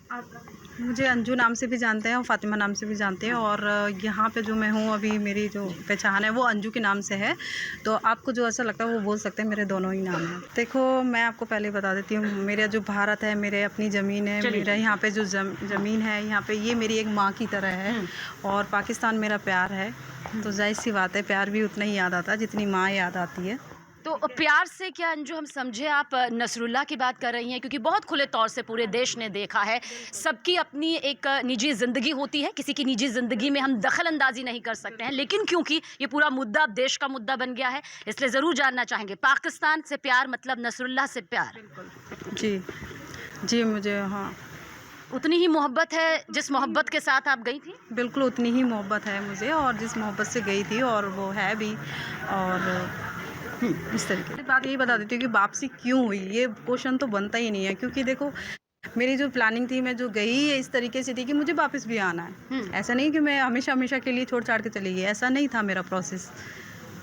मुझे अंजू नाम से भी जानते हैं और फ़ातिमा नाम से भी जानते हैं, और यहाँ पे जो मैं हूँ अभी, मेरी जो पहचान है वो अंजू के नाम से है। तो आपको जो ऐसा लगता है वो बोल सकते हैं, मेरे दोनों ही नाम हैं। देखो, मैं आपको पहले बता देती हूँ, मेरा जो भारत है, मेरे अपनी ज़मीन है, मेरा यहाँ पे जो ज़मीन है, यहाँ पे ये मेरी एक माँ की तरह है, और पाकिस्तान मेरा प्यार है। तो ज़ाहिर सी बात है, प्यार भी उतना ही याद आता है जितनी माँ याद आती है। तो प्यार से क्या अंजू हम समझे आप नसरुल्लाह की बात कर रही हैं? क्योंकि बहुत खुले तौर से पूरे देश ने देखा है, सबकी अपनी एक निजी ज़िंदगी होती है, किसी की निजी ज़िंदगी में हम दखल अंदाज़ी नहीं कर सकते हैं, लेकिन क्योंकि ये पूरा मुद्दा अब देश का मुद्दा बन गया है, इसलिए ज़रूर जानना चाहेंगे, पाकिस्तान से प्यार मतलब नसरुल्लाह से प्यार? जी, जी, मुझे हाँ, उतनी ही मोहब्बत है जिस मोहब्बत के साथ आप गई थी? बिल्कुल उतनी ही मोहब्बत है मुझे, और जिस मोहब्बत से गई थी, और वो है भी। और इस तरीके से बात यही बता देती हूँ कि वापसी क्यों हुई, ये क्वेश्चन तो बनता ही नहीं है, क्योंकि देखो, मेरी जो प्लानिंग थी, मैं जो गई इस तरीके से थी कि मुझे वापस भी आना है। ऐसा नहीं कि मैं हमेशा हमेशा के लिए छोड़ छाड़ के चली गई, ऐसा नहीं था मेरा प्रोसेस।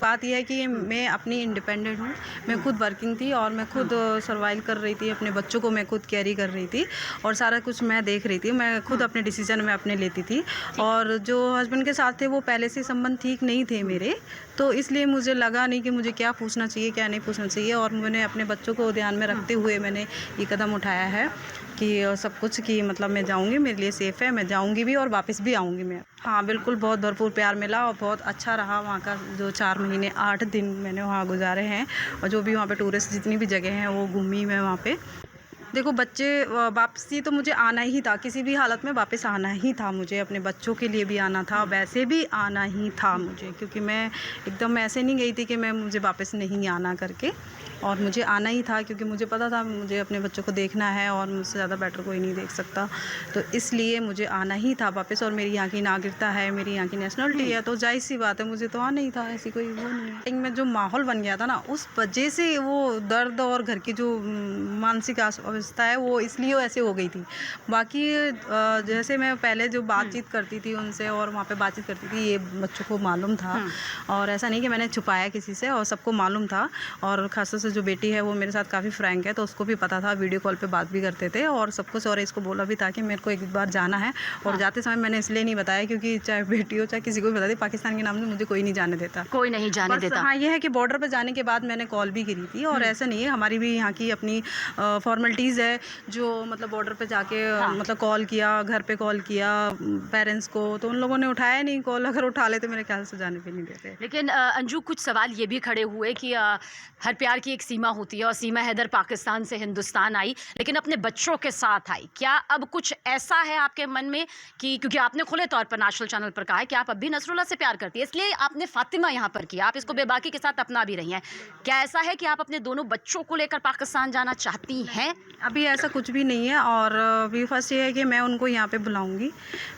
बात यह है कि मैं अपनी इंडिपेंडेंट हूँ, मैं खुद वर्किंग थी, और मैं खुद सर्वाइव कर रही थी, अपने बच्चों को मैं खुद कैरी कर रही थी, और सारा कुछ मैं देख रही थी, मैं खुद अपने डिसीजन में अपने लेती थी। और जो हस्बैंड के साथ थे वो पहले से संबंध ठीक नहीं थे मेरे, तो इसलिए मुझे लगा नहीं कि मुझे क्या पूछना चाहिए, क्या नहीं पूछना चाहिए, और मैंने अपने बच्चों को ध्यान में रखते हुए मैंने ये कदम उठाया है कि सब कुछ, कि मतलब मैं जाऊँगी, मेरे लिए सेफ़ है, मैं जाऊँगी भी और वापस भी आऊँगी मैं। हाँ, बिल्कुल, बहुत भरपूर प्यार मिला, और बहुत अच्छा रहा वहाँ का जो 4 महीने 8 दिन मैंने वहाँ गुजारे हैं, और जो भी वहाँ पे टूरिस्ट जितनी भी जगह हैं वो घूमी मैं वहाँ पे। देखो, बच्चे वापसी तो मुझे आना ही था, किसी भी हालत में वापस आना ही था मुझे, अपने बच्चों के लिए भी आना था, वैसे भी आना ही था मुझे, क्योंकि मैं एकदम ऐसे नहीं गई थी कि मुझे वापस नहीं आना करके, और मुझे आना ही था, क्योंकि मुझे पता था मुझे अपने बच्चों को देखना है, और मुझसे ज़्यादा बेटर कोई नहीं देख सकता। तो इसलिए मुझे आना ही था वापस, और मेरी यहाँ की नागरिकता है, मेरी यहाँ की नेशनलिटी है, तो जाहिर सी बात है मुझे तो आना ही था, ऐसी कोई वो नहीं है। लेकिन में जो माहौल बन गया था ना, उस वजह से वो दर्द और घर की जो मानसिक अवस्था है वो इसलिए ऐसे हो गई थी। बाकी जैसे मैं पहले जो बातचीत करती थी उनसे, और वहाँ पे बातचीत करती थी, ये बच्चों को मालूम था, और ऐसा नहीं कि मैंने छुपाया किसी से, और सबको मालूम था। और ख़ासतौर से जो बेटी है वो मेरे साथ काफ़ी फ्रैंक है, तो उसको भी पता था, वीडियो कॉल पे बात भी करते थे और सब कुछ। और इसको बोला भी था कि मेरे को एक बार जाना है, और जाते समय मैंने इसलिए नहीं बताया क्योंकि चाहे बेटी हो चाहे किसी को भी बता दी, पाकिस्तान के नाम से मुझे कोई नहीं जाने देता, कोई नहीं जाने देता। हाँ, ये है कि बॉर्डर पे जाने के बाद मैंने कॉल भी करी थी, और ऐसा नहीं है, हमारी भी यहाँ की अपनी फॉर्मेलिटीज़ है, जो मतलब बॉर्डर पे जाके मतलब कॉल किया, घर पे कॉल किया पेरेंट्स को, तो उन लोगों ने उठाया नहीं कॉल, अगर उठा लेते मेरे ख्याल से जाने भी नहीं देते। लेकिन अंजू, कुछ सवाल ये भी खड़े हुए कि हर प्यार की एक सीमा होती है, और सीमा हैदर पाकिस्तान से हिंदुस्तान आई, लेकिन अपने बच्चों के साथ आई। क्या अब कुछ ऐसा है आपके मन में कि, क्योंकि आपने खुले तौर पर नेशनल चैनल पर कहा है कि आप अब भी नसरुल्लाह से प्यार करती है, इसलिए आपने फ़ातिमा यहाँ पर किया, आप इसको बेबाकी के साथ अपना भी रही हैं, क्या ऐसा है कि आप अपने दोनों बच्चों को लेकर पाकिस्तान जाना चाहती हैं? अभी ऐसा कुछ भी नहीं है, और अभी फर्स्ट ये है कि मैं उनको यहाँ पे बुलाऊंगी,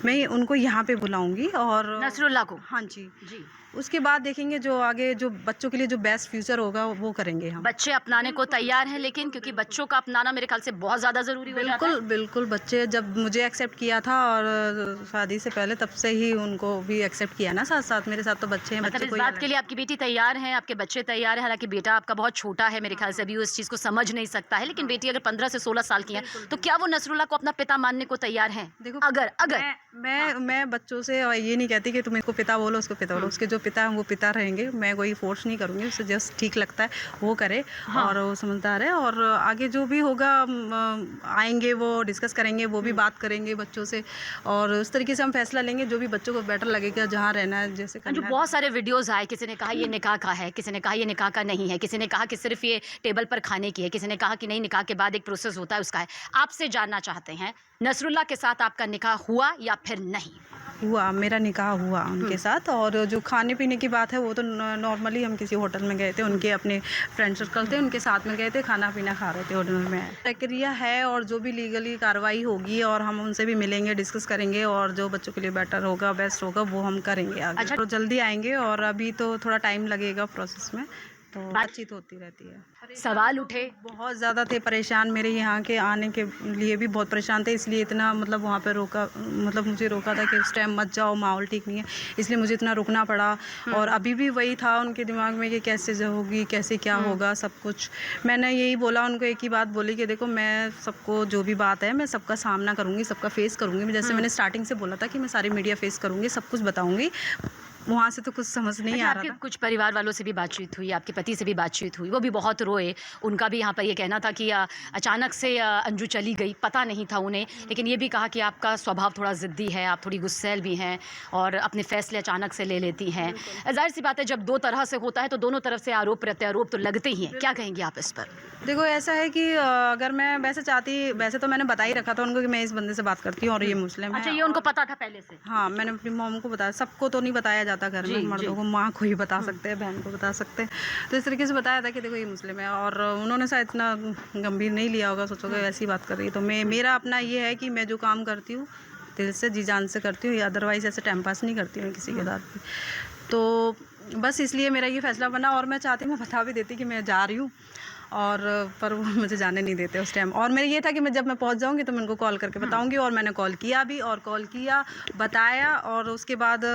मैं उनको यहाँ पे बुलाऊंगी, और नसरुल्लाह को? हाँ जी, जी। उसके बाद देखेंगे जो आगे, जो बच्चों के लिए जो बेस्ट फ्यूचर होगा वो करेंगे हम। बच्चे अपनाने को तैयार हैं, लेकिन क्योंकि बच्चों का अपनाना मेरे ख्याल से बहुत ज़्यादा ज़रूरी हो जाता है। बिल्कुल, बिल्कुल, बच्चे जब मुझे एक्सेप्ट किया था, और शादी से पहले तब से ही उनको भी एक्सेप्ट किया ना, साथ-साथ मेरे साथ तो बच्चे हैं, मतलब बच्चे इस कोई बात अलग। के लिए आपकी बेटी तैयार है, आपके बच्चे तैयार हैं, हालाँकि बेटा आपका बहुत छोटा है, मेरे ख्याल से अभी वो इस चीज़ को समझ नहीं सकता है, लेकिन बेटी अगर 15 से 16 साल की है, तो क्या वो नसरुल्लाह को अपना पिता मानने को तैयार हैं? देखो, अगर अगर मैं बच्चों से ये नहीं कहती कि तुम इसको पिता बोलो, उसको पिता बोलो, उसके जो पिता हैं वो पिता रहेंगे, मैं कोई फोर्स नहीं करूँगी, उसे जस्ट ठीक लगता है वो करे, और वो समझदार है, और आगे जो भी होगा आएंगे वो डिस्कस करेंगे, वो भी बात करेंगे बच्चों से, और उस तरीके से हम फैसला लेंगे जो भी बच्चों को बेटर लगेगा, जहाँ रहना है, जैसे जो करना है। बहुत सारे वीडियोस आए, किसी ने कहा ये निकाह का है, किसी ने कहा ये निकाह का नहीं है, किसी ने कहा कि सिर्फ ये टेबल पर खाने की है, किसी ने कहा कि नहीं, निकाह के बाद एक प्रोसेस होता है उसका है। आपसे जानना चाहते हैं, नसरुल्लाह के साथ आपका निकाह हुआ या फिर नहीं? हुआ, मेरा निकाह हुआ उनके साथ, और जो खाने पीने की बात है वो तो नॉर्मली हम किसी होटल में गए थे, उनके अपने फ्रेंड सर्कल थे, उनके साथ में गए थे, खाना पीना खा रहे थे होटल में। प्रक्रिया है, और जो भी लीगली कार्रवाई होगी, और हम उनसे भी मिलेंगे, डिस्कस करेंगे, और जो बच्चों के लिए बेटर होगा, बेस्ट होगा, वो हम करेंगे आगे। अच्छा। तो जल्दी आएंगे, और अभी तो थोड़ा टाइम लगेगा प्रोसेस में। तो बातचीत होती रहती है। सवाल उठे? बहुत ज़्यादा थे परेशान, मेरे यहाँ के आने के लिए भी बहुत परेशान थे, इसलिए इतना मतलब वहाँ पे रोका, मतलब मुझे रोका था कि उस टाइम मत जाओ, माहौल ठीक नहीं है, इसलिए मुझे इतना रुकना पड़ा। और अभी भी वही था उनके दिमाग में कि कैसे जो होगी, कैसे क्या होगा सब कुछ। मैंने यही बोला उनको, एक ही बात बोली कि देखो मैं सबको जो भी बात है मैं सबका सामना करूँगी, सबका फेस करूँगी। जैसे मैंने स्टार्टिंग से बोला था कि मैं सारी मीडिया फेस करूँगी, सब कुछ बताऊँगी। वहाँ से तो कुछ समझ नहीं अच्छा, आ आपके रहा था। कुछ परिवार वालों से भी बातचीत हुई, आपके पति से भी बातचीत हुई, वो भी बहुत रोए। उनका भी यहाँ पर ये कहना था कि अचानक से अंजू चली गई, पता नहीं था उन्हें, लेकिन ये भी कहा कि आपका स्वभाव थोड़ा ज़िद्दी है, आप थोड़ी गुस्सैल भी हैं और अपने फैसले अचानक से ले लेती हैं। ज़ाहिर-सी बात है, जब 2 तरह से होता है तो दोनों तरफ से आरोप प्रत्यारोप तो लगते ही हैं। क्या कहेंगी आप इस पर? देखो ऐसा है कि अगर मैं वैसे तो मैंने बता ही रखा था उनको कि मैं इस बंदे से बात करती हूँ और ये मुस्लिम है। अच्छा, ये उनको पता था पहले से? हाँ, मैंने अपनी मॉम को बताया, सबको तो नहीं बताया जाता घर में, जी, मर्दों जी। को, माँ को ही बता सकते हैं, बहन को बता सकते हैं। तो इस तरीके से बताया था कि देखो ये मुस्लिम है, और उन्होंने शायद इतना गंभीर नहीं लिया होगा, सोचोगे ऐसी बात कर रही है। तो मेरा अपना ये है कि मैं जो काम करती हूँ दिल से जी जान से करती हूँ, अदरवाइज़ ऐसे टाइम पास नहीं करती हूँ किसी के साथ भी। तो बस इसलिए मेरा ये फ़ैसला बना, और मैं चाहती, मैं बता भी देती कि मैं जा रही हूँ, और पर वो मुझे जाने नहीं देते उस टाइम। और मेरा ये था कि मैं जब मैं पहुंच जाऊंगी तो मैं उनको कॉल करके बताऊंगी, और मैंने कॉल किया भी, और कॉल किया, बताया, और उसके बाद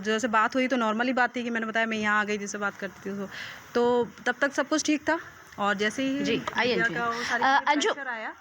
जैसे बात हुई तो नॉर्मली बात थी कि मैंने बताया मैं यहाँ आ गई जिससे बात करती थी, तो तब तक सब कुछ ठीक था। और जैसे ही जी, आइए मीडिया अंजू। का वो सारी अंजू, प्रेशर आया,